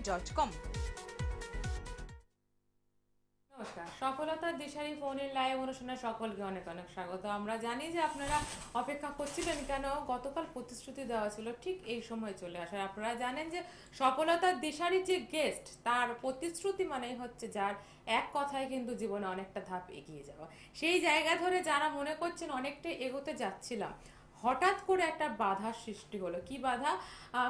www.com নমস্কার, সফলতার দিশারি ফোনের লাইভ অনুষ্ঠানে সকলকে অনেক অনেক স্বাগত। আমরা জানি যে আপনারা অপেক্ষা করছিলেন কেন গতকাল প্রতিশ্রুতি দেওয়া ছিল ঠিক এই সময় চলে আসার। আপনারা জানেন যে সফলতার দিশারি যে গেস্ট তার প্রতিশ্রুতি মানেই হচ্ছে যার এক কথায় কিন্তু জীবনে অনেকটা ধাপ এগিয়ে যাওয়া। সেই জায়গা ধরে যারা মনে করছেন অনেকটা এগোতে যাচ্ছিলাম, হঠাৎ করে একটা বাধার সৃষ্টি হলো। কি বাধা?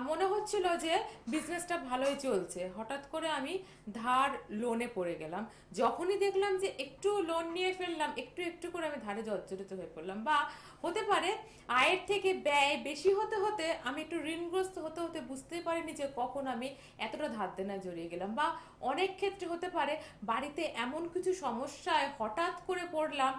মনে হচ্ছিল যে বিজনেসটা ভালোই চলছে, হঠাৎ করে আমি ধার লোনে পড়ে গেলাম। যখনই দেখলাম যে একটু লোন নিয়ে ফেললাম, একটু একটু করে আমি ধারে জর্জরিত হয়ে পড়লাম। বা হতে পারে আয়ের থেকে ব্যয় বেশি হতে হতে আমি একটু ঋণগ্রস্ত হতে হতে বুঝতেই পারিনি যে কখন আমি এতটা ধার দেনায় জড়িয়ে গেলাম। বা অনেক ক্ষেত্রে হতে পারে বাড়িতে এমন কিছু সমস্যায় হঠাৎ করে পড়লাম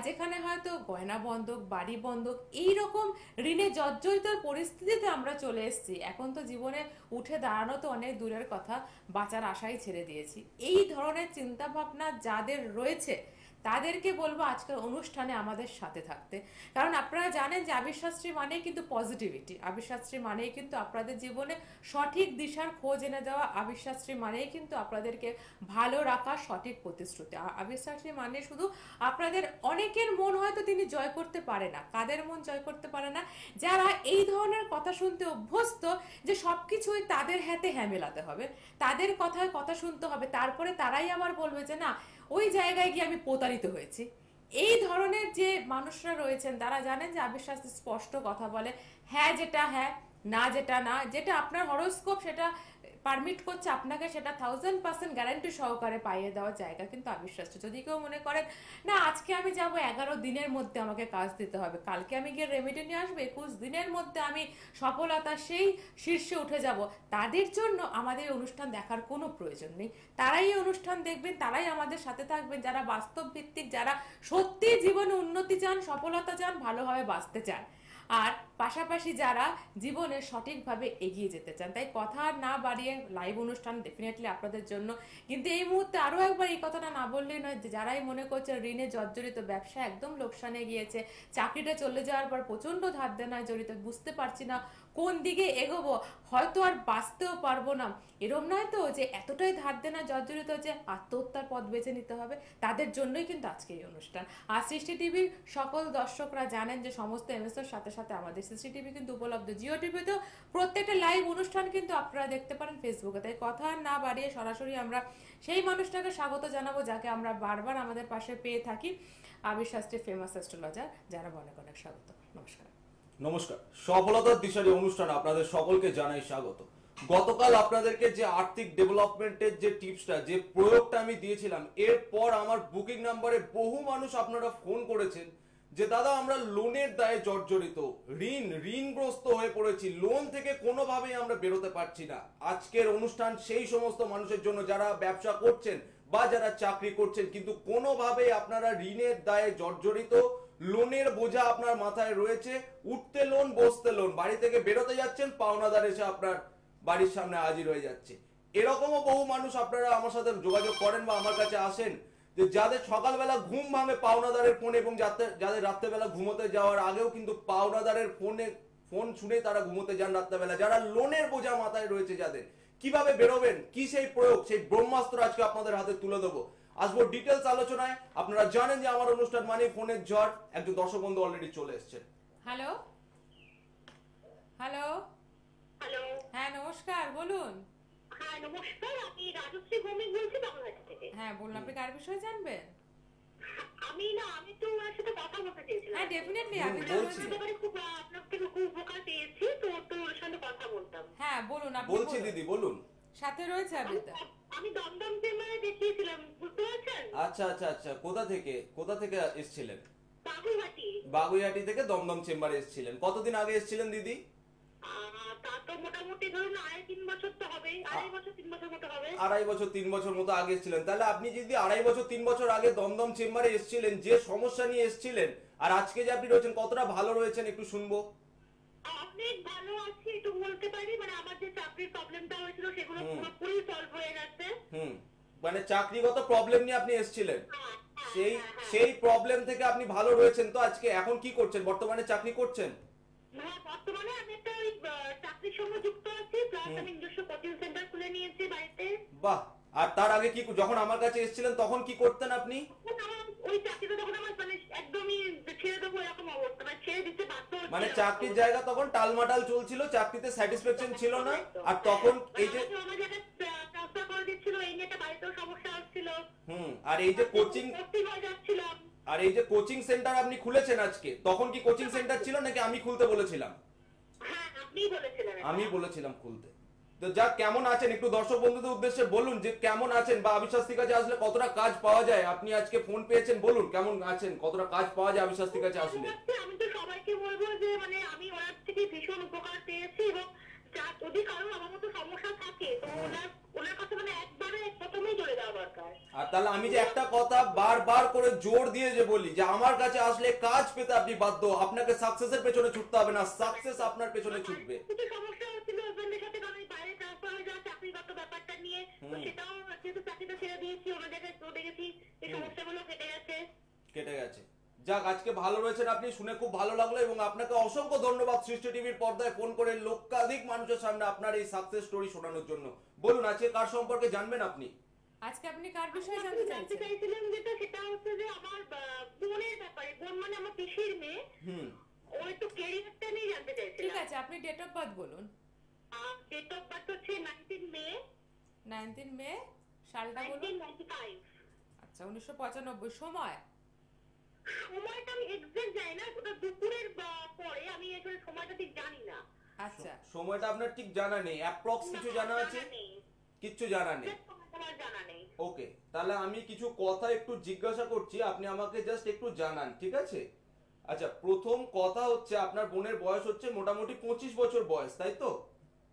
যেখানে হয়তো গয়না বন্ধক, বাড়ি বন্ধক, এইরকম ঋণে জর্জরিত পরিস্থিতিতে আমরা চলে এসেছি। এখন তো জীবনে উঠে দাঁড়ানো তো অনেক দূরের কথা, বাঁচার আশাই ছেড়ে দিয়েছি। এই ধরনের চিন্তা ভাবনা যাদের রয়েছে তাদেরকে বলবো আজকের অনুষ্ঠানে আমাদের সাথে থাকতে। কারণ আপনারা জানেন যে আবিরশাস্ত্রী মানেই কিন্তু পজিটিভিটি, আবিরশাস্ত্রী মানেই কিন্তু আপনাদের জীবনে সঠিক দিশার খোঁজ এনে দেওয়া, আবিরশাস্ত্রী মানেই কিন্তু আপনাদেরকে ভালো রাখা সঠিক প্রতিশ্রুতি। আবিরশাস্ত্রী মানে শুধু আপনাদের অনেকের মন হয়তো তিনি জয় করতে পারে না। কাদের মন জয় করতে পারে না? যারা এই ধরনের কথা শুনতে অভ্যস্ত যে সবকিছুই তাদের হাতে হ্যাঁ মেলাতে হবে, তাদের কথায় কথা শুনতে হবে, তারপরে তারাই আবার বলবে যে না ওই জায়গায় গিয়ে আমি প্রতারিত হয়েছি। এই ধরনের যে মানুষরা রয়েছেন তারা জানেন যে আবিরশাস্ত্রী স্পষ্ট কথা বলে, হ্যাঁ যেটা হ্যাঁ, না যেটা না। যেটা আপনার হরোস্কোপ সেটা পারমিট করছে আপনাকে সেটা 1000% গ্যারান্টি সহকারে পাইয়ে দেওয়ার জায়গা কিন্তু আবিরশাস্ত্র। যদি কেউ মনে করেন না আজকে আমি যাব 11 দিনের মধ্যে আমাকে কাজ দিতে হবে, কালকে আমি গিয়ে রেমেডি নিয়ে আসবো, 21 দিনের মধ্যে আমি সফলতা সেই শীর্ষে উঠে যাব, তাদের জন্য আমাদের অনুষ্ঠান দেখার কোনো প্রয়োজন নেই। তারাই এই অনুষ্ঠান দেখবেন, তারাই আমাদের সাথে থাকবেন যারা বাস্তব ভিত্তিক, যারা সত্যি জীবনে উন্নতি চান, সফলতা চান, ভালোভাবে বাঁচতে চান, আর পাশাপাশি যারা জীবনে সঠিকভাবে এগিয়ে যেতে চান। তাই কথা না বাড়িয়ে লাইভ অনুষ্ঠান ডেফিনেটলি আপনাদের জন্য। কিন্তু এই মুহূর্তে আরও একবার এই কথাটা না বললেই নয় যে যারাই মনে করছে ঋণে জর্জরিত, ব্যবসা একদম লোকসানে গিয়েছে, চাকরিটা চলে যাওয়ার পর প্রচণ্ড ধার দেনায় জড়িত, বুঝতে পারছি না কোন দিকে এগোবো, হয়তো আর বাঁচতেও পারবো না, এরম নয় তো যে এতটাই ধার দেনা জর্জরিত যে আত্মহত্যার পথ বেছে নিতে হবে, তাদের জন্যই কিন্তু আজকে এই অনুষ্ঠান। আর সৃষ্টি টিভির সকল দর্শকরা জানেন যে সমস্ত এমএসএর সাথে সাথে আমাদের সৃষ্টি টিভি কিন্তু উপলব্ধ। জিও টিভিতেও প্রত্যেকটা লাইভ অনুষ্ঠান কিন্তু আপনারা দেখতে পারেন ফেসবুকে। তাই কথা না বাড়িয়ে সরাসরি আমরা সেই মানুষটাকে স্বাগত জানাবো যাকে আমরা বারবার আমাদের পাশে পেয়ে থাকি, আবিরশাস্ত্রী ফেমাস অ্যাস্ট্রোলজার, যারা অনেক অনেক স্বাগত। নমস্কার। নমস্কার, সফলতার দিশারি অনুষ্ঠানে আপনাদের সকলকে জানাই স্বাগত। গতকাল আপনাদেরকে যে আর্থিক ডেভেলপমেন্টের যে টিপসটা, যে প্রয়োগটা আমি দিয়েছিলাম, এরপর আমার বুকিং নাম্বারে বহু মানুষ আপনারা ফোন করেছেন যে দাদা আমরা লোনের দায়ে জর্জরিত, ঋণগ্রস্ত হয়ে পড়েছি, লোন থেকে কোনোভাবেই আমরা বেরোতে পারছি না। আজকের অনুষ্ঠান সেই সমস্ত মানুষের জন্য যারা ব্যবসা করছেন বা যারা চাকরি করছেন কিন্তু কোনোভাবেই আপনারা ঋণের দায়ে জর্জরিত, লোনের বোঝা আপনার মাথায় রয়েছে, উঠতে লোন বসতে লোন, বাড়ি থেকে বেরোতে যাচ্ছেন, পাওনাদার এসে আপনার বাড়ির সামনে হাজির হয়ে যাচ্ছে। এরকমও বহু মানুষ আপনারা আমার সাথে যোগাযোগ করেন বা আমার কাছে আসেন যে যাদের সকালবেলা ঘুম ভাঙে পাওনাদারের ফোনে, এবং যাদের রাত্রেবেলা ঘুমোতে যাওয়ার আগেও কিন্তু পাওনাদারের ফোন শুনে তারা ঘুমোতে যান রাত্রেবেলা। যারা লোনের বোঝা মাথায় রয়েছে, যাদের কিভাবে বেরোবেন, কি সেই প্রয়োগ, সেই ব্রহ্মাস্ত্র আজকে আপনাদের হাতে তুলে দেবো। আসবো ডিটেলস আলোচনায়। আপনারা জানেন যে আমার অনুষ্ঠান মানে ফোনের ঝড়। একজন দর্শক বন্ধু অলরেডি চলে এসেছেন। Hello hello hello. হ্যাঁ নমস্কার, বলুন। হ্যাঁ নমস্কার, আমি রাজশ্রী ভৌমিক বলছি বাংলাদেশ থেকে। হ্যাঁ বলুন, আপনি কার বিষয়ে জানবেন? আমি তো ওনার সাথে কথা বলতে চেয়েছিলাম। হ্যাঁ ডেফিনেটলি, আমি তো বলছি। খুব আপনার থেকে খুব উপকার পেয়েছি, তো ওর সাথে কথা বলতাম। হ্যাঁ বলুন, আপনি বলছি বলুন। দিদি বলুন। সাথে রয়েছে আবিতা। আমি দমদম চেম্বারে দেখিয়েছিলাম, বুঝতে পারছেন? আচ্ছা আচ্ছা আচ্ছা, কোথা থেকে এসেছিলেন? বাগুইহাটি। বাগুইহাটি থেকে দমদম চেম্বারে এসেছিলেন। কতদিন আগে এসেছিলেন দিদি? তা তো মোটামুটি ধরুন 2.5-3 বছর তো হবে, 2.5-3 বছর মতো হবে। 2.5-3 বছর মতো আগে এসেছিলেন। তাহলে আপনি যদি 2.5-3 বছর আগে দমদম চেম্বারে এসেছিলেন, যে সমস্যা নিয়ে এসেছিলেন, আর আজকে যে আপনি রয়েছেন কতটা ভালো রয়েছেন একটু শুনবো। অনেক ভালো আছি, একটু বলতে পারি। মানে আমার যে চাকরির প্রবলেমটা হয়েছিল সেগুলো পুরোপুরি সলভ হয়ে গেছে। মানে চাকরিগত প্রবলেম নিয়ে আপনি এসেছিলেন, হ্যাঁ, সেই প্রবলেম থেকে আপনি ভালো রয়েছেন। তো আজকে এখন কি করছেন? বর্তমানে চাকরি করছেন? বর্তমানে আমি একটা চাকরির সঙ্গে যুক্ত আছি, প্লাস আমি নিজস্ব কোচিং সেন্টার খুলে নিয়েছি, বা বাহ। আর তার আগে কি, যখন আমার কাছে এসেছিলেন তখন কি করতেন আপনি? ওই চাকরিটা তখন আমার মানে একদমই ছেড়ে দেবো এরকম অবস্থা, মানে ছেড়ে দিতে বাধ্য হচ্ছিলাম। মানে চাকরির জায়গা তখন টালমাটাল চলছিল, চাকরিতে স্যাটিসফ্যাকশন ছিল না, আর তখন এই যে আমার জায়গায় ট্রান্সফার করে দিচ্ছিল, এই নিয়ে একটা বাড়িতেও সমস্যা হচ্ছিল। আর এই যে কোচিং, ভর্তি হয়ে যাচ্ছিলাম। আর এই যে কোচিং সেন্টার আপনি খুলেছেন আজকে, তখন কি কোচিং সেন্টার ছিল নাকি আমি খুলতে বলেছিলাম? হ্যাঁ, আপনিই বলেছিলেন এটা। আমি বলেছিলাম খুলতে। তো যা, কেমন আছেন একটু দর্শক বন্ধুদের উদ্দেশ্যে বলুন যে কেমন আছেন, বা আবিশাস্তির কাছে আসলে কতটা কাজ পাওয়া যায়। আপনি আজকে ফোন পেয়েছেন, বলুন কেমন আছেন, কতটা কাজ পাওয়া যায় আবিশাস্তির কাছে আসলে। আমি তো সবাইকে বলবো যে মানে আমি ওনার থেকে ভীষণ উপকার পেয়েছি, এবং যদি কারোর আমার মতো সমস্যা থাকে তো ওনার কাছে মানে একবারে প্রথমেই চলে যাওয়া দরকার। আর তাহলে আমি যে একটা কথা বারবার করে জোর দিয়ে যে বলি যে আমার কাছে আসলে কাজ পেতে আপনি বাধ্য, আপনাকে সাকসেসের পেছনে ছুটতে হবে না, সাকসেস আপনার পেছনে ছুটবে। কিছু সমস্যা হচ্ছিল হাজবেন্ডের সাথে, কারণ বাইরে ট্রান্সফার হয়ে যাওয়া চাকরিগত ব্যাপারটা নিয়ে, তো সেটাও যেহেতু চাকরিটা ছেড়ে দিয়েছি ওনার জায়গায়, তো দেখেছি এই সমস্যাগুলো কেটে গেছে। কেটে গেছে। যাক, আজকে ভালো রয়েছেন আপনি, শুনে খুব ভালো লাগলো, এবং আপনাকে অসংখ্য ধন্যবাদ সৃষ্টি টিভির পর্দায় ফোন করে লক্ষাধিক মানুষের সামনে আপনার এই সাকসেস স্টোরি শোনানোর জন্য। বলুন আজকে কার সম্পর্কে জানবেন আপনি? আজকে আপনি কার বিষয়ে জানতে চাইছেন? চাইছিলাম যেটা, সেটা হচ্ছে যে আমার বোনের ব্যাপারে। বোন মানে আমার পিসির মেয়ে। ও একটু ক্যারিয়ারটা নিয়ে জানতে চাইছিলাম। ঠিক আছে, আপনি ডেট অফ বার্থ বলুন। ডেট অফ বার্থ হচ্ছে 19 মে। 19 মে, সালটা বলুন। 1995। আচ্ছা, 1995। সময়? সময়টা আমি এক্সাক্ট জানি না, ওটা দুপুরের পরে, আমি আসলে সময়টা ঠিক জানি না। আচ্ছা, সময়টা আপনার ঠিক জানা নেই, অ্যাপ্রক্স কিছু জানা আছে? কিচ্ছু জানা নেই। আমার জানা নেই। ওকে, তাহলে আমি কিছু কথা একটু জিজ্ঞাসা করছি, আপনি আমাকে জাস্ট একটু জানান, ঠিক আছে? আচ্ছা, প্রথম কথা হচ্ছে আপনার বোনের বয়স হচ্ছে মোটামুটি 25 বছর বয়স, তাই তো?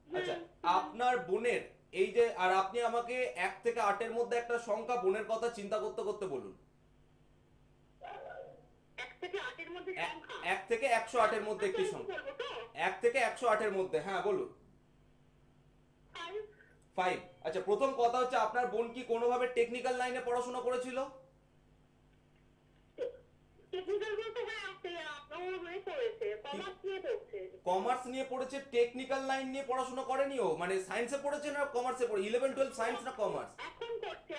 আচ্ছা, আপনার বোনের এই যে, আর আপনি আমাকে 1 থেকে 8 এর মধ্যে একটা সংখ্যা বোনের কথা চিন্তা করতে করতে বলুন। 1 থেকে 8 এর মধ্যে সংখ্যা? 1 থেকে 108 এর মধ্যে একটি সংখ্যা। 1 থেকে 108 এর মধ্যে, হ্যাঁ বলুন। 5। আচ্ছা, প্রথম কথা হচ্ছে আপনার বোন কি কোনোভাবে টেকনিক্যাল লাইনে পড়াশোনা করেছিল? টেকনিক্যাল বলতে হ্যাঁ, আপনার পড়েছে, কমার্স নিয়ে পড়ছে। কমার্স নিয়ে পড়েছে, টেকনিক্যাল লাইন নিয়ে পড়াশোনা করেনি ও? মানে সায়েন্সে পড়েছে না কমার্সে পড়ে? 11 12 সায়েন্স না কমার্স? এখন করছে,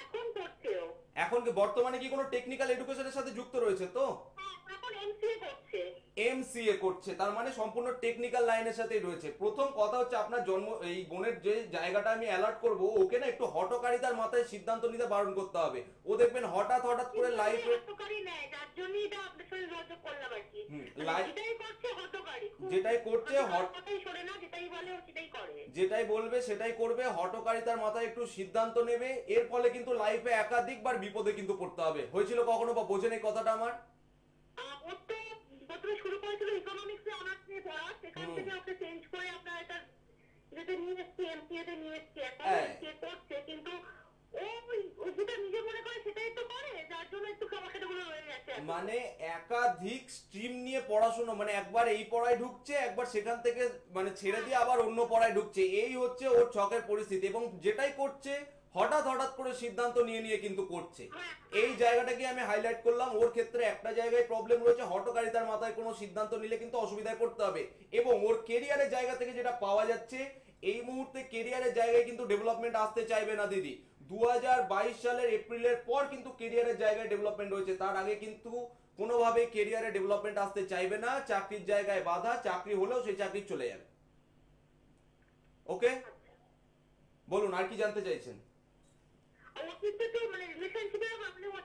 এখন করছে ও। এখন কি বর্তমানে কি কোনো টেকনিক্যাল এডুকেশনের সাথে যুক্ত রয়েছে তো? এখন এমসিএ করছে। এমসিএ করছে, তার মানে সম্পূর্ণ টেকনিক্যাল লাইনের সাথেই রয়েছে। প্রথম কথা হচ্ছে আপনার জন্ম, এই বোনের যে জায়গাটা আমি অ্যালার্ট করব, ওকে না একটু হটকারিতার মাথায় সিদ্ধান্ত নিতে বারণ করতে হবে। ও দেখবেন হঠাৎ করে লাইফে হটকারি নেয়, যার জন্যই এটা আপনার সাথে যোগাযোগ করলাম আর কি। যেটাই করছে হটকারি, যেটাই করছে কথাই শোনে না, যেটাই বলে ও সেটাই করে, যেটাই বলবে সেটাই করবে, হটকারিতার মাথায় একটু সিদ্ধান্ত নেবে, এর ফলে কিন্তু লাইফে একাধিকবার বিপদে কিন্তু পড়তে হবে। হয়েছিল কখনো বা বোঝেন এই কথাটা আমার? ওর তো প্রথমে শুরু করেছিল ইকোনমিক্সে অনার্স নিয়ে পড়া, সেখান থেকে ওকে চেঞ্জ করে আপনার এটা যেটা নিয়ে এসছি, এমসিএ তে নিয়ে এসছি, এখন এমসিএ করছে, কিন্তু ও যেটা নিজে মনে করে সেটাই তো করে, যার জন্য একটু সমস্যাগুলো রয়ে গেছে। মানে একাধিক স্ট্রিম নিয়ে পড়াশোনা, মানে একবার এই পড়ায় ঢুকছে, একবার সেখান থেকে মানে ছেড়ে দিয়ে আবার অন্য পড়ায় ঢুকছে, এই হচ্ছে ওর ছকের পরিস্থিতি। এবং যেটাই করছে হঠাৎ করে সিদ্ধান্ত নিয়ে কিন্তু করছে। এই জায়গাটাকে আমি হাইলাইট করলাম। ওর ক্ষেত্রে একটা জায়গায় প্রবলেম রয়েছে, হটকারিতার মাথায় কোনো সিদ্ধান্ত নিলে কিন্তু অসুবিধায় পড়তে হবে। এবং ওর কেরিয়ারের জায়গা থেকে যেটা পাওয়া যাচ্ছে, এই মুহূর্তে কেরিয়ারের জায়গায় কিন্তু ডেভেলপমেন্ট আসতে চাইবে না দিদি। 2022 সালের এপ্রিলের পর কিন্তু কেরিয়ারের জায়গায় ডেভেলপমেন্ট হয়েছে, তার আগে কিন্তু কোনোভাবে কেরিয়ারে ডেভেলপমেন্ট আসতে চাইবে না। চাকরির জায়গায় বাধা, চাকরি হলেও সেই চাকরি চলে যাবে। ওকে, বলুন আর কি জানতে চাইছেন? অতীতে তো মানে রিলেশনশিপের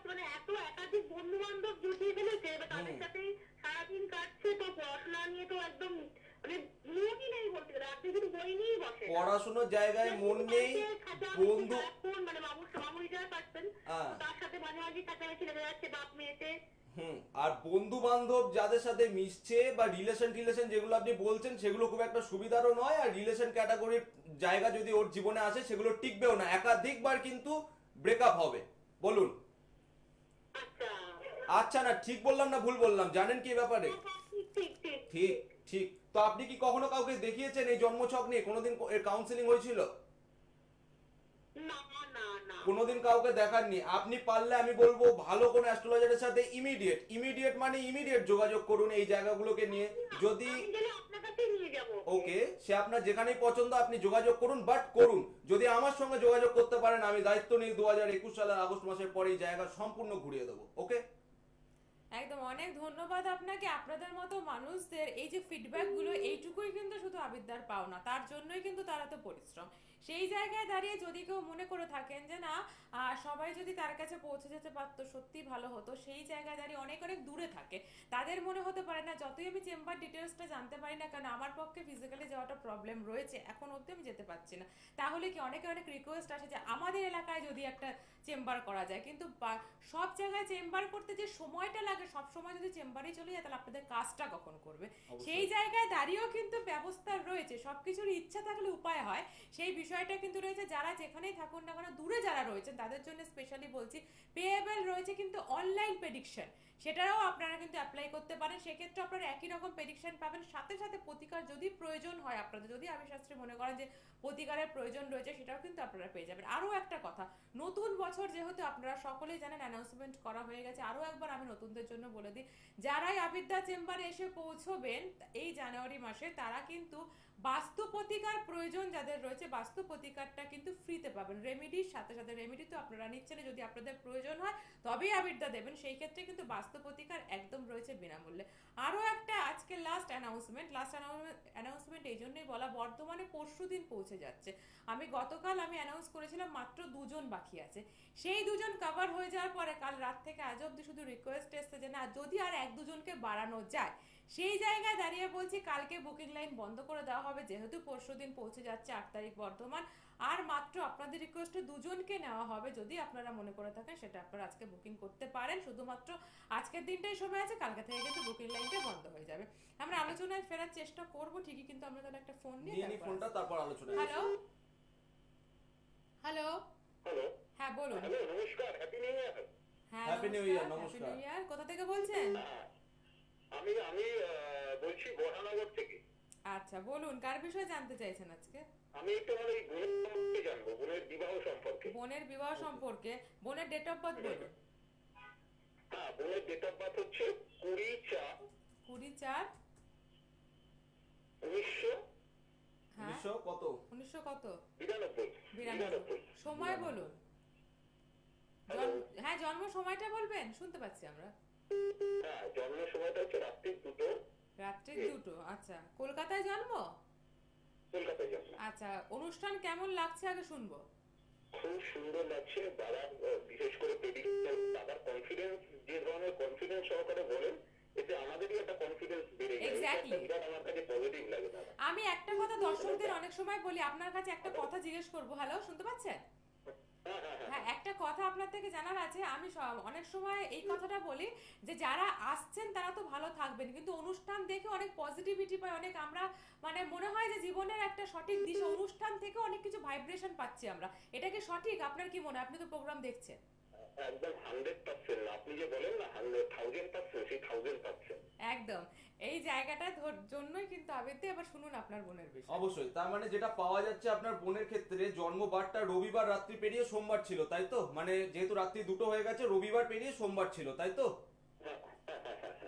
মানে এত একাধিক বন্ধু বান্ধব জুটিয়ে ফেলেছে, তাদের সাথেই সারাদিন কাটছে, তো পড়াশোনা নিয়ে তো একদম মানে মনই নেই বলতে গেলে, আপনি যদি বই নিয়েই বসে, পড়াশোনার জায়গায় মন নেই, বন্ধু মানে মামু রিটায়ার পাচ্ছেন, তার সাথে মাঝে মাঝে কাছাকাছি লেগে যাচ্ছে বাপ মেয়েতে। আর বন্ধু বান্ধব যাদের সাথে মিশছে বা রিলেশন যেগুলো আপনি বলছেন, সেগুলো খুব একটা সুবিধারও নয়। আর রিলেশন ক্যাটাগরির জায়গা যদি ওর জীবনে আসে, সেগুলো টিকবেও না, একাধিকবার কিন্তু ব্রেকআপ হবে। বলুন। আচ্ছা, না ঠিক বললাম না ভুল বললাম, জানেন কি ব্যাপারে? ঠিক ঠিক। তো আপনি কি কখনো কাউকে দেখিয়েছেন এই জন্মছক নিয়ে? কোনোদিন এর কাউন্সিলিং হয়েছিল? কোনোদিন কাউকে দেখাননি? আপনি পারলে আমি বলবো ভালো কোন অ্যাস্ট্রোলজারের সাথে ইমিডিয়েট মানে ইমিডিয়েট যোগাযোগ করুন এই জায়গাগুলোকে নিয়ে। যদি ওকে, সে আপনার যেখানেই পছন্দ আপনি যোগাযোগ করুন, বাট করুন যদি আমার সঙ্গে যোগাযোগ করতে পারেন আমি দায়িত্ব নিই 2021 সালের আগস্ট মাসের পরে এই জায়গা সম্পূর্ণ ঘুরিয়ে দেবো। ওকে, একদম অনেক ধন্যবাদ আপনাকে। আপনাদের মতো মানুষদের এই যে ফিডব্যাক গুলো এইটুকুই কিন্তু শুধু আবিদ্যার পাওনা, তার জন্যই কিন্তু তারা তো পরিশ্রম। সেই জায়গায় দাঁড়িয়ে যদি কেউ মনে করে থাকেন যে না সবাই যদি তার কাছে পৌঁছে যেতে পারতো সত্যি ভালো হতো, সেই জায়গায় দাঁড়িয়ে অনেক অনেক দূরে থাকে, তাদের মনে হতে পারে না যতই আমি চেম্বার ডিটেলসটা জানতে পারি না কেন আমার পক্ষে ফিজিক্যালি যাওয়াটা প্রবলেম রয়েছে, এখন অবধি আমি যেতে পারছি না। তাহলে কি অনেকে অনেক রিকোয়েস্ট আসে যে আমাদের এলাকায় যদি একটা চেম্বার করা যায়, কিন্তু সব জায়গায় চেম্বার করতে যে সময়টা লাগে সব সময় যদি চেম্বারে চলে যায় তাহলে আপনাদের কাজটা কখন করবে? সেই জায়গায় দাঁড়িয়েও কিন্তু ব্যবস্থা রয়েছে, সবকিছুর ইচ্ছা থাকলে উপায় হয়, সেই বিষয়টা কিন্তু রয়েছে। যারা যেখানেই থাকুন না কেন দূরে যারা রয়েছেন তাদের জন্য স্পেশালি বলছি পেয়েবল রয়েছে কিন্তু অনলাইন প্রেডিকশন, সেটাও আপনারা কিন্তু অ্যাপ্লাই করতে পারেন। সেক্ষেত্রে আপনারা একই রকম প্রেডিকশন পাবেন, সাথে সাথে প্রতিকার যদি প্রয়োজন হয় আপনাদের, যদি আবির শাস্ত্রী মনে করেন যে প্রতিকারের প্রয়োজন রয়েছে সেটাও কিন্তু আপনারা পেয়ে যাবেন। আরও একটা কথা, নতুন বছর যেহেতু আপনারা সকলেই জানেন অ্যানাউন্সমেন্ট করা হয়ে গেছে, আরও একবার আমি নতুনদের জন্য বলে দিই, যারাই আবিদ্যা চেম্বারে এসে পৌঁছবেন এই জানুয়ারি মাসে তারা কিন্তু বাস্তু প্রতিকার প্রয়োজন যাদের রয়েছে বাস্তু প্রতিকারটা কিন্তু ফ্রিতে পাবেন। রেমেডির সাথে সাথে রেমেডি তো আপনারা নিচ্ছেন, যদি আপনাদের প্রয়োজন হয় তবেই আবির্দা দেবেন, সেই ক্ষেত্রে কিন্তু বাস্তু প্রতিকার একদম রয়েছে বিনামূল্যে। আরও একটা আজকে লাস্ট অ্যানাউন্সমেন্ট এই জন্যই বলা, বর্ধমানে পরশুদিন পৌঁছে যাচ্ছে। আমি গতকাল অ্যানাউন্স করেছিলাম মাত্র 2 জন বাকি আছে, সেই 2 জন কভার হয়ে যাওয়ার পরে কাল রাত থেকে আজ অব্দি শুধু রিকোয়েস্ট এসছে যে না যদি আর 1-2 জনকে বাড়ানো যায়, সেই জায়গায় দাঁড়িয়ে বলছি কালকে বুকিং লাইন বন্ধ করে দেওয়া হবে, যেহেতু পরশুদিন পৌঁছে যাচ্ছে 8 তারিখ বর্ধমান, আর মাত্র আপনাদের রিকোয়েস্টে 2 জনকে নেওয়া হবে। যদি আপনারা মনে করে থাকেন সেটা আপনারা আজকে বুকিং করতে পারেন, শুধুমাত্র আজকের দিনটাই সময় আছে, কালকে থেকে কিন্তু বুকিং লাইনটা বন্ধ হয়ে যাবে। আমরা আলোচনায় ফেরার চেষ্টা করব ঠিকই, কিন্তু আমরা তাহলে একটা ফোন নিয়ে ফোনটা তারপর আলোচনা। হ্যালো হ্যালো হ্যালো, হ্যাঁ বলুন। হ্যালো, নমস্কার, হ্যাপি নিউ ইয়ার। হ্যাঁ Happy New Year, নমস্কার। Happy new year. কোথা থেকে বলছেন? আমি আমি বলছি বড়ানগর থেকে। আচ্ছা বলুন, কার বিষয়ে জানতে চাইছেন আজকে? আমি একটু মানে এই বোনের সম্পর্কে জানবো, বোনের বিবাহ সম্পর্কে। বোনের বিবাহ সম্পর্কে, বোনের ডেট অফ বার্থ বলুন। হ্যাঁ, বোনের ডেট অফ বার্থ হচ্ছে 20/4/1900। হ্যাঁ 1900 কত? 1900 কত? 1992। সময় বলুন। হ্যাঁ জন্ম সময়টা বলবেন, শুনতে পাচ্ছি আমরা। হ্যাঁ, জন্ম সময়টা হচ্ছে রাত্রি 2টো। রাত্রি 2টো। আচ্ছা, কলকাতায় জন্ম? কলকাতায় জন্ম। আচ্ছা, অনুষ্ঠান কেমন লাগছে আগে শুনবো। খুব সুন্দর লাগছে। দাদার বিশেষ করে প্রেডিকশন, দাদার কনফিডেন্স, যে ধরনের কনফিডেন্স সহকারে বলেন, এতে আমাদেরই একটা কনফিডেন্স বেড়ে যায়। Exactly. এটা বিরাট আমার কাছে পজিটিভ লাগে দাদা। আমি একটা কথা দর্শকদের অনেক সময় বলি, আপনার কাছে একটা কথা জিজ্ঞেস করবো। হ্যালো, শুনতে পাচ্ছেন? হ্যাঁ, একটা কথা আপনার থেকে জানার আছে। আমি অনেক সময় এই কথাটা বলি যে যারা আসছেন তারা তো ভালো থাকবেন, কিন্তু অনুষ্ঠান দেখে অনেক পজিটিভিটি পাই, অনেক আমরা মানে মনে হয় যে জীবনের একটা সঠিক দিশা, অনুষ্ঠান থেকে অনেক কিছু ভাইব্রেশন পাচ্ছি আমরা। এটা কি সঠিক? আপনার কি মনে হয়? আপনি তো প্রোগ্রাম দেখছেন। একদম 100%। আপনি যে বলেন না 100,000%, সেই 1000%। একদম এই জায়গাটার জন্যই কিন্তু আবেদে। এবার শুনুন আপনার বোনের বিষয়। অবশ্যই, তার মানে যেটা পাওয়া যাচ্ছে আপনার বোনের ক্ষেত্রে জন্মবারটা রবিবার রাত্রি পেরিয়ে সোমবার ছিল, তাই তো? মানে যেহেতু রাত্রি 2টো হয়ে গেছে, রবিবার পেরিয়ে সোমবার ছিল, তাই তো?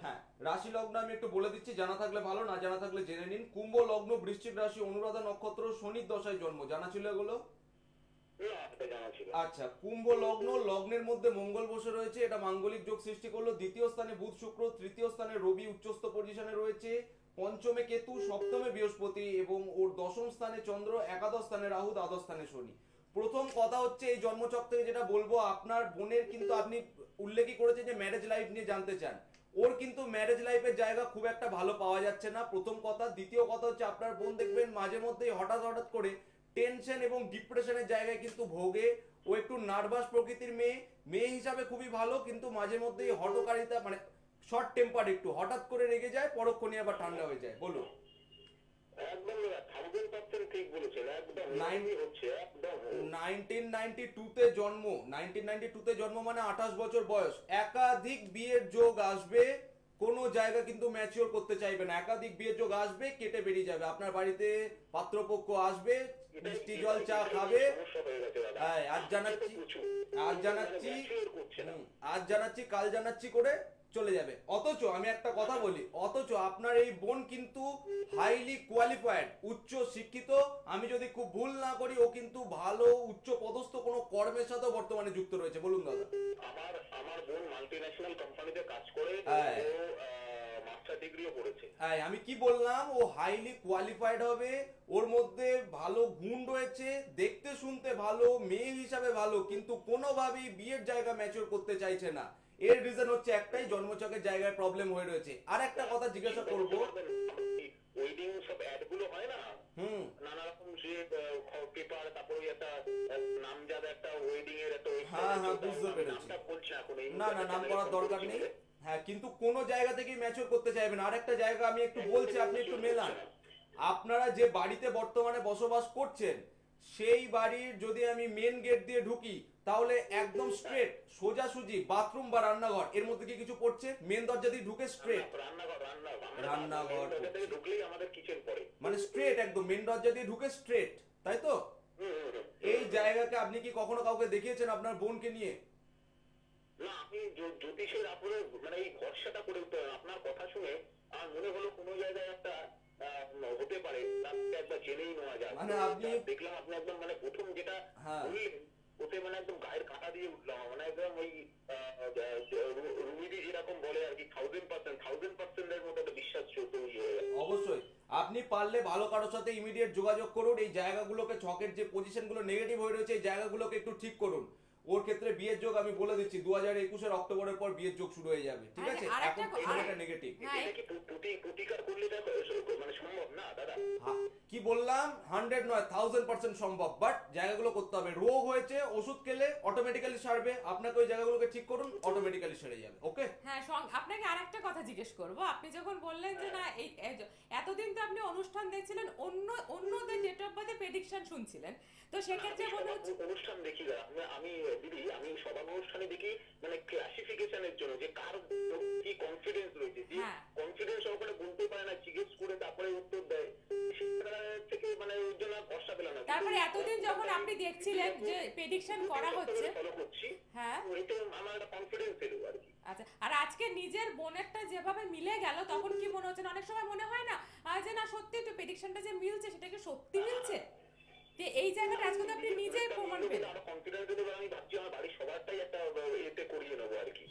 হ্যাঁ, রাশি লগ্ন আমি একটু বলে দিচ্ছি, জানা থাকলে ভালো, না জানা থাকলে জেনে নিন। কুম্ভ লগ্ন, বৃশ্চিক রাশি, অনুরাধা নক্ষত্র, শনির দশায় জন্ম। জানা ছিল এগুলো? আচ্ছা, কুম্ভ লগ্ন, লগ্নের মধ্যে মঙ্গল বসে রয়েছে, এটা মাঙ্গলিক যোগ সৃষ্টি করলো। দ্বিতীয় স্থানে বুধ শুক্র, তৃতীয় স্থানে রবি উচ্চস্থ পজিশনে রয়েছে, পঞ্চমে কেতু, সপ্তমে বৃহস্পতি এবং ওর দশম স্থানে চন্দ্র, একাদশ স্থানে রাহু, দ্বাদশ স্থানে শনি। প্রথম কথা হচ্ছে এই জন্মচক থেকে যেটা বলবো, আপনার বোনের কিন্তু আপনি উল্লেখই করেছেন যে ম্যারেজ লাইফ নিয়ে জানতে চান, ওর কিন্তু ম্যারেজ লাইফের জায়গা খুব একটা ভালো পাওয়া যাচ্ছে না, প্রথম কথা। দ্বিতীয় কথা হচ্ছে আপনার বোন দেখবেন মাঝে মধ্যেই হঠাৎ হঠাৎ করে টেনশন এবং ডিপ্রেশনের জায়গায় কিন্তু ভোগে। ও একটু নার্ভাস প্রকৃতির মেয়ে, মেয়ে হিসাবে খুবই ভালো, কিন্তু মাঝে মধ্যেই হঠকারিতা, মানে শর্ট টেম্পার, একটু হঠাৎ করে রেগে যায়, পরক্ষণে আবার ঠান্ডা হয়ে যায়। বলুন। একদম 1000% ঠিক বলেছেন। একদম হচ্ছে একদম 1992 জন্ম। 1992 জন্ম মানে 28 বছর বয়স। একাধিক বিয়ের যোগ আসবে, কোনো জায়গা কিন্তু ম্যাচিওর করতে চাইবে না। একাধিক বিয়ের যোগ আসবে, কেটে বেরিয়ে যাবে। আপনার বাড়িতে পাত্রপক্ষ আসবে, মিষ্টি জল চা খাবে, আজ জানাচ্ছি, আজ জানাচ্ছি, আজ জানাচ্ছি, কাল জানাচ্ছি করে চলে যাবে। অথচ আমি একটা কথা বলি, অথচ আপনার এই বোন কিন্তু হাইলি কোয়ালিফাইড, উচ্চ শিক্ষিত। আমি যদি খুব ভুল না করি ও কিন্তু ভালো উচ্চ পদস্থ কোনো কর্মের সাথেও বর্তমানে যুক্ত রয়েছে। বলুন দাদা। আমার আমার বোন মাল্টিন্যাশনাল কোম্পানিতে কাজ করে, মাস্টার ডিগ্রিও করেছে। হ্যাঁ, আমি কি বললাম, ও হাইলি কোয়ালিফাইড হবে, ওর মধ্যে ভালো গুণ রয়েছে, দেখতে শুনতে ভালো, মেয়ে হিসাবে ভালো, কিন্তু কোনোভাবেই বিয়ের জায়গা ম্যাচিওর করতে চাইছে না। এর রিজন হচ্ছে একটাই, জন্মছকের জায়গায় প্রবলেম হয়ে রয়েছে। আর একটা কথা জিজ্ঞাসা করবো, ওয়েডিং সব অ্যাড গুলো হয় না, নানা রকম যে পেপার, তারপরে একটা নামজাদা একটা ওয়েডিং এর একটা, হ্যাঁ হ্যাঁ বুঝতে পেরেছি, না না নাম করার দরকার নেই। হ্যাঁ, কিন্তু কোন জায়গা থেকেই ম্যাচিওর করতে চাইবেন। আর একটা জায়গা আমি একটু বলছি, আপনি একটু মেলান। আপনারা যে বাড়িতে বর্তমানে বসবাস করছেন, সেই বাড়ির যদি আমি মেন গেট দিয়ে ঢুকি, তাহলে একদম স্ট্রেট সোজাসুজি বাথরুম বা রান্নাঘর, এর মধ্যে কি কিছু পড়ছে? মেন দরজা দিয়ে ঢুকে স্ট্রেট রান্নাঘর, ঢুকলেই আমাদের কিচেন পড়ে, মানে স্ট্রেট একদম মেন দরজা দিয়ে ঢুকে স্ট্রেট, তাই তো? এই জায়গাকে আপনি কি কখনো কাউকে দেখিয়েছেন আপনার বোনকে নিয়ে? না, আমি জ্যোতিষের আপনার মানে এই ভরসাটা করে উঠতে, আপনার কথা শুনে আমার মনে হলো কোনো জায়গায় একটা হতে পারে, একবার জেনেই নেওয়া যায়। মানে আপনি দেখলাম আপনি একদম মানে প্রথম যেটা বললেন, ওতে মানে একদম গায়ের কাঁটা দিয়ে উঠলাম, মানে একদম ওই রুমিদি যেরকম বলে আর কি, 1000% এর মতো একটা বিশ্বাস তৈরি হয়ে গেল। অবশ্যই আপনি পারলে ভালো কারোর সাথে ইমিডিয়েট যোগাযোগ করুন। এই জায়গাগুলোকে, ছকের যে পজিশনগুলো নেগেটিভ হয়ে রয়েছে, এই জায়গাগুলোকে একটু ঠিক করুন। ওর ক্ষেত্রে বিয়ের যোগ আমি বলে দিচ্ছি 2021 অক্টোবরের পর বিয়ের যোগ শুরু হয়ে যাবে, ঠিক আছে? এখন এটা নেগেটিভ। এটা কি প্রতিকার করলে মানে সম্ভব না দাদা? কি বললাম, 100 নয় 1000% সম্ভব, বাট জায়গাগুলো করতে হবে। রোগ হয়েছে, ওষুধ খেলে অটোমেটিক্যালি সারবে। আপনাকে ওই জায়গাগুলোকে ঠিক করুন, অটোমেটিক্যালি সেরে যাবে। ওকে? হ্যাঁ, আপনাকে আরেকটা কথা জিজ্ঞেস করব। আপনি যখন বললেন যে না, এই এতদিন তো আপনি অনুষ্ঠান দেখছিলেন, অন্যদের ডেট অফ বার্থে প্রেডিকশন শুনছিলেন, তো সেক্ষেত্রে মনে হচ্ছে অনুষ্ঠান দেখি না আমি দিদি, আমি সবার অনুষ্ঠানে দেখি মানে ক্লাসিফিকেশনের জন্য যে কার কি কনফিডেন্স রয়েছে, যে কনফিডেন্স সহকারে বলতে পারে না, জিজ্ঞেস করে তারপরে উত্তর দেয়, থেকে মানে ওই জন্য ভরসা পেলাম না। তারপরে এতদিন যখন আপনি দেখছিলেন যে প্রেডিকশন করা হচ্ছে, ফলো করছি, হ্যাঁ, এটা আমার একটা কনফিডেন্স এলো আর কি। আচ্ছা, আর আজকে নিজের বোনেরটা যেভাবে মিলে গেল, তখন কি মনে হচ্ছে? অনেক সময় মনে হয় না যে না সত্যি তো প্রেডিকশনটা যে মিলছে, সেটা কি সত্যি মিলছে? যে এই জায়গাটা আজকে তো আপনি নিজেই প্রমাণ পেলেন। আরো কনফিডেন্স এলো, আমি ভাবছি আমার বাড়ির সবারটাই একটা এতে করিয়ে নেবো আর কি।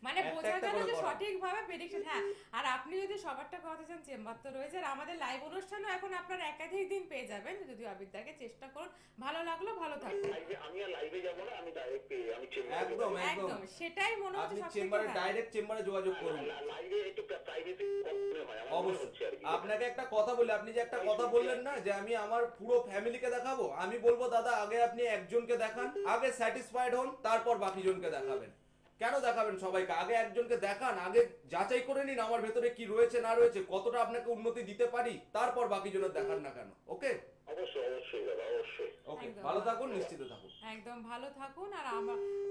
মানে বোঝা গেল যে সঠিকভাবে প্রেডিকশন। হ্যাঁ, আর আপনি যদি সবারটা কথা চান, চেম্বার তো রয়েছে, আর আমাদের লাইভ অনুষ্ঠানও এখন আপনারা একাধিক দিন পেয়ে যাবেন। যদি আবিদ্যাকে চেষ্টা করুন, ভালো লাগলো, ভালো থাকবেন। আমি আর লাইভে যাব না, আমি ডাইরেক্ট আমি চেম্বারে একদম একদম সেটাই মনে হচ্ছে। আপনি চেম্বারে, ডাইরেক্ট চেম্বারে যোগাযোগ করুন। লাইভে একটু প্রাইভেসি কম হয় আমার, অবশ্যই। আপনাকে একটা কথা বলি, আপনি যে একটা কথা বললেন না যে আমি আমার পুরো ফ্যামিলিকে দেখাবো, আমি বলবো দাদা আগে আপনি একজনকে দেখান, আগে স্যাটিসফাইড হন, তারপর বাকি জনকে দেখাবেন। কেন দেখাবেন সবাইকে? আগে একজনকে দেখান, আগে যাচাই করে নিন আমার ভেতরে কি রয়েছে না রয়েছে, কতটা আপনাকে উন্নতি দিতে পারি, তারপর বাকি জনের দেখান না কেন। ওকে? অবশ্যই অবশ্যই দাদা, অবশ্যই। ওকে, ভালো থাকুন, নিশ্চিত থাকুন। একদম ভালো থাকুন। আর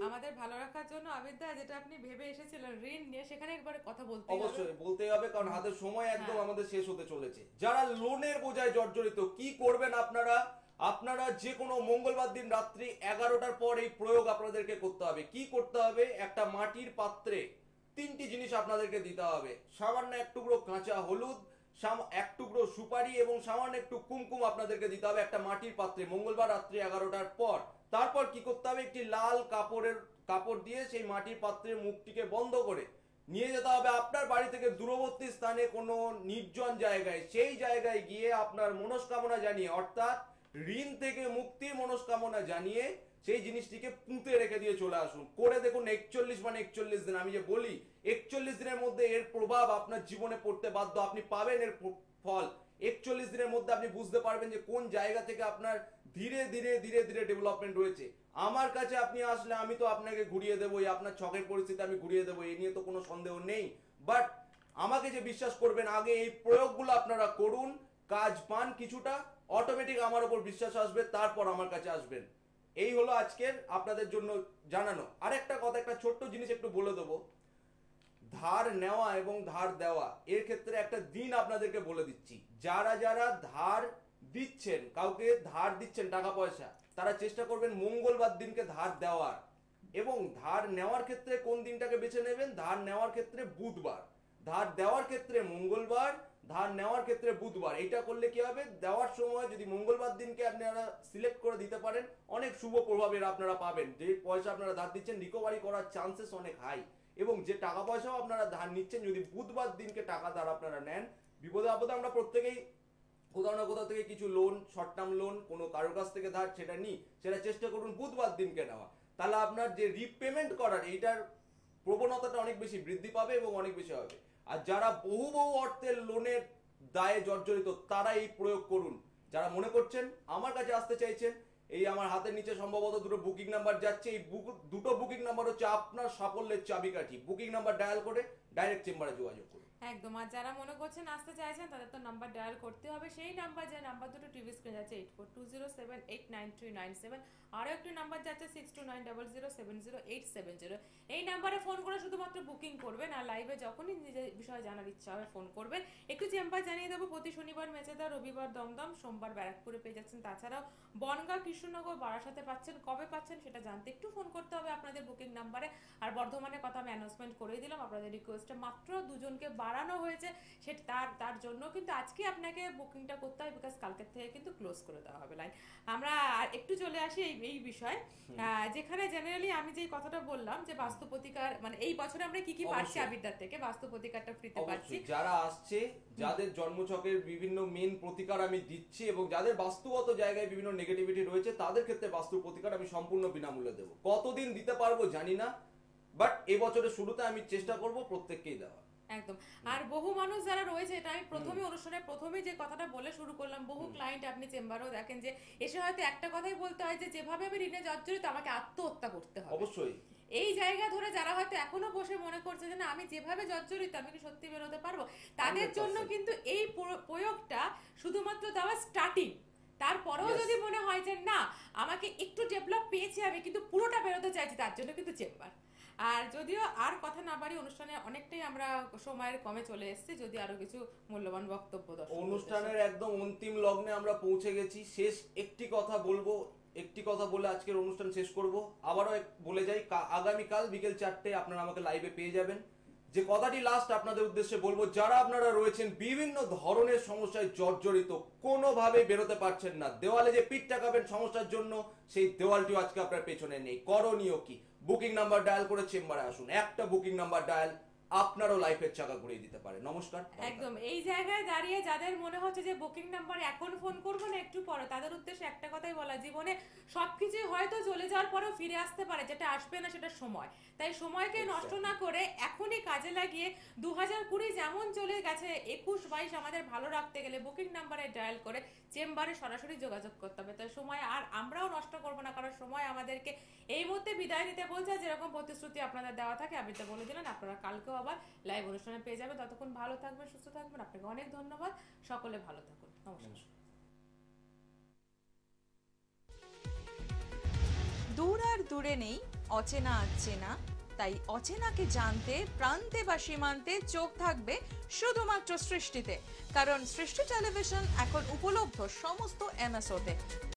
আমাদের ভালো রাখার জন্য আবিদ্যা, যেটা আপনি ভেবে এসেছিলেন ঋণ নিয়ে, সেখানে একবার কথা বলতে হবে। অবশ্যই বলতেই হবে, কারণ হাতের সময় একদম আমাদের শেষ হতে চলেছে। যারা লোনের বোঝায় জর্জরিত, কি করবেন আপনারা? আপনারা যে কোনো মঙ্গলবার দিন রাত্রি 11টার পর এই প্রয়োগ আপনাদেরকে করতে হবে। কি করতে হবে? একটা মাটির পাত্রে 3টি জিনিস আপনাদেরকে দিতে হবে। সামান্য এক টুকরো কাঁচা হলুদ, এক টুকরো সুপারি এবং সামান্য একটু কুমকুম আপনাদেরকে দিতে হবে একটা মাটির পাত্রে, মঙ্গলবার রাত্রি 11টার পর। তারপর কি করতে হবে? একটি লাল কাপড় দিয়ে সেই মাটির পাত্রের মুখটিকে বন্ধ করে নিয়ে যেতে হবে আপনার বাড়ি থেকে দূরবর্তী স্থানে কোনো নির্জন জায়গায়। সেই জায়গায় গিয়ে আপনার মনস্কামনা জানিয়ে, অর্থাৎ ঋণ থেকে মুক্তির মনস্কামনা জানিয়ে সেই জিনিসটিকে পুঁতে রেখে দিয়ে চলে আসুন। করে দেখুন 41 দিন। আমি যে বলি 41 দিনের মধ্যে এর প্রভাব আপনার জীবনে পড়তে বাধ্য। আপনি পাবেন এর ফল। 41 দিনের মধ্যে আপনি বুঝতে পারবেন যে কোন জায়গা থেকে আপনার ধীরে ধীরে ডেভেলপমেন্ট রয়েছে। আমার কাছে আপনি আসলে আমি তো আপনাকে ঘুরিয়ে দেবো, আপনার ছকের পরিস্থিতি আমি ঘুরিয়ে দেবো, এই নিয়ে তো কোনো সন্দেহ নেই। বাট আমাকে যে বিশ্বাস করবেন, আগে এই প্রয়োগগুলো আপনারা করুন, কাজ পান কিছুটা, অটোমেটিক আমার উপর বিশ্বাস আসবে, তারপর আমার কাছে আসবেন। এই হলো আজকের আপনাদের জন্য জানানো। আরেকটা কথা, একটা ছোট্ট জিনিস একটু বলে দেবো। ধার নেওয়া এবং ধার দেওয়া এর ক্ষেত্রে একটা দিন আপনাদেরকে বলে দিচ্ছি। যারা যারা ধার দিচ্ছেন, কাউকে ধার দিচ্ছেন টাকা পয়সা, তারা চেষ্টা করবেন মঙ্গলবার দিনকে ধার দেওয়ার, এবং ধার নেওয়ার ক্ষেত্রে কোন দিনটাকে বেছে নেবেন? ধার নেওয়ার ক্ষেত্রে বুধবার, ধার দেওয়ার ক্ষেত্রে মঙ্গলবার, ধার নেওয়ার ক্ষেত্রে বুধবার। এটা করলে কি হবে? দেওয়ার সময় যদি মঙ্গলবার দিনকে আপনারা সিলেক্ট করে দিতে পারেন, অনেক শুভ প্রভাবের আপনারা পাবেন। যে পয়সা আপনারা ধার দিচ্ছেন রিকভারি করার চান্সেস অনেক হাই, এবং যে টাকা পয়সাও আপনারা ধার নিচ্ছেন যদি বুধবার দিনকে টাকা ধার আপনারা নেন, বিপদে আপদে আমরা প্রত্যেকেই কোথাও না কোথাও থেকে কিছু লোন, শর্ট টার্ম লোন, কোনো কারোর কাছ থেকে ধার সেটা নিই, সেটা চেষ্টা করুন বুধবার দিনকে নেওয়া। তাহলে আপনার যে রিপেমেন্ট করার এইটার প্রবণতাটা অনেক বেশি বৃদ্ধি পাবে এবং অনেক বেশি হবে। আর যারা বহু অর্থের লোনের দায়ে জর্জরিত, তারা এই প্রয়োগ করুন। যারা মনে করছেন আমার কাছে আসতে চাইছেন, এই আমার হাতের নিচে সম্ভবত দুটো বুকিং নাম্বার যাচ্ছে, এই দুটো বুকিং নাম্বার হচ্ছে আপনার সাফল্যের চাবিকাঠি। বুকিং নাম্বার ডায়াল করে ডাইরেক্ট চেম্বারে যোগাযোগ করুন। একদম। আর যারা মনে করছেন আসতে চাইছেন, তাদের তো নাম্বার ডায়াল করতে হবে, সেই নাম্বার, যে নাম্বার দুটো টিভি স্ক্রিনে যাচ্ছে 8420789397, আরও একটি নাম্বার যাচ্ছে 6290070870। এই নাম্বারে ফোন করে শুধুমাত্র বুকিং করবেন, আর লাইভে যখনই নিজের বিষয়ে জানার ইচ্ছা হবে ফোন করবেন। একটু চেম্বার জানিয়ে দেবো, প্রতি শনিবার মেচেদা, রবিবার দমদম, সোমবার ব্যারাকপুরে পেয়ে যাচ্ছেন। তাছাড়াও বনগাঁ, কৃষ্ণনগর, বারাসাতে পাচ্ছেন। কবে পাচ্ছেন সেটা জানতে একটু ফোন করতে হবে আপনাদের বুকিং নাম্বারে। আর বর্ধমানের কথা আমি অ্যানাউন্সমেন্ট করে দিলাম, আপনাদের রিকোয়েস্টে মাত্র দুজনকে বাড়ানো হয়েছে, সেটা তার জন্য কিন্তু আজকে আপনাকে বুকিংটা করতে হবে, বিকজ কালকের থেকে কিন্তু ক্লোজ করে দেওয়া হবে লাইন। আমরা আর একটু চলে আসি এই বিষয়ে, যেখানে জেনারেলি আমি যে কথাটা বললাম যে বাস্তু প্রতিকার, মানে এই বছরে আমরা কি কি পাচ্ছি আবিদ্যার থেকে, বাস্তু প্রতিকারটা ফ্রিতে পাচ্ছি। যারা আসছে, যাদের জন্মছকের বিভিন্ন মেন প্রতিকার আমি দিচ্ছি, এবং যাদের বাস্তুগত জায়গায় বিভিন্ন নেগেটিভিটি রয়েছে, তাদের ক্ষেত্রে বাস্তু প্রতিকার আমি সম্পূর্ণ বিনামূল্যে দেবো। কতদিন দিতে পারবো জানি না, বাট এবছরের শুরুতে আমি চেষ্টা করব প্রত্যেককেই দেওয়া। একদম। আর বহু মানুষ যারা রয়েছে, এটা আমি অনুষ্ঠানের প্রথমে যে কথাটা বলে শুরু করলাম, বহু ক্লায়েন্ট আপনি চেম্বারেও দেখেন যে এসে হয়তো একটা কথাই বলতে হয় যে যেভাবে আমি ঋণে জর্জরিত, আমাকে আত্মহত্যা করতে হবে। অবশ্যই এই জায়গা ধরে যারা হয়তো এখনো বসে মনে করছে যে না, আমি যেভাবে জর্জরিত, আমি কি সত্যি বেরোতে পারবো, তাদের জন্য কিন্তু এই প্রয়োগটা শুধুমাত্র দেওয়া স্টার্টিং। তারপরেও যদি মনে হয় যে না, আমাকে একটু ডেভেলপ পেয়েছি আমি, কিন্তু পুরোটা বেরোতে চাইছি, তার জন্য কিন্তু চেম্বার। আর যদিও আর কথা না বাড়ি, অনুষ্ঠানে অনেকটাই আমরা সময়ের কমে চলে এসেছি, যদি আরো কিছু মূল্যবান বক্তব্য অনুষ্ঠানের একদম অন্তিম লগ্নে আমরা পৌঁছে গেছি। শেষ একটি কথা বলে আজকের অনুষ্ঠান শেষ করব। আবারও বলে যাই, আগামীকাল বিকেল 4টে আপনারা আমাকে লাইভে পেয়ে যাবেন। যে কথাটি লাস্ট আপনাদের উদ্দেশ্যে বলবো, যারা আপনারা রয়েছেন বিভিন্ন ধরনের সমস্যায় জর্জরিত, কোনোভাবে বেরোতে পারছেন না, দেওয়ালে যে পিঠ টাকাবেন সমস্যার জন্য, সেই দেওয়ালটিও আজকে আপনার পেছনে নেই। করণীয় কি? বুকিং নাম্বার ডায়াল করে চেম্বারে আসুন। একটা বুকিং নাম্বার ডায়াল আপনারও লাইফের চাকা ঘুরিয়ে দিতে পারে। নমস্কার। একদম। এই জায়গায় দাঁড়িয়ে যাদের মনে হচ্ছে যে বুকিং নাম্বার এখন ফোন করবো না, একটু পরে, তাদের উদ্দেশ্যে একটা কথাই বলা, জীবনে সবকিছু হয়তো চলে যাওয়ার পরেও ফিরে আসতে পারে, যেটা আসবে না সেটা সময়। তাই সময়কে নষ্ট না করে এখনই কাজে লাগিয়ে 2020 যেমন চলে গেছে, 21-22 আমাদের ভালো রাখতে গেলে বুকিং নাম্বারে ডায়াল করে চেম্বারে সরাসরি যোগাযোগ করতে হবে। তাই সময় আর আমরাও নষ্ট করবো না, কারণ সময় আমাদেরকে এই মুহূর্তে বিদায় নিতে বলছে। যেরকম প্রতিশ্রুতি আপনাদের দেওয়া থাকে, আপনি তো বলে দিলেন, আপনারা কালকেও আবার লাইভ অনুষ্ঠানে পেয়ে যাবেন। ততক্ষণ ভালো থাকবেন, সুস্থ থাকবেন। আপনাকে অনেক ধন্যবাদ। সকলে ভালো থাকুন। নমস্কার। দূর আর দূরে নেই অচেনা আচেনা, তাই অচেনাকে জানতে প্রান্তে বা সীমান্তে চোখ থাকবে শুধুমাত্র সৃষ্টিতে, কারণ সৃষ্টি টেলিভিশন এখন উপলব্ধ সমস্ত MSO তে।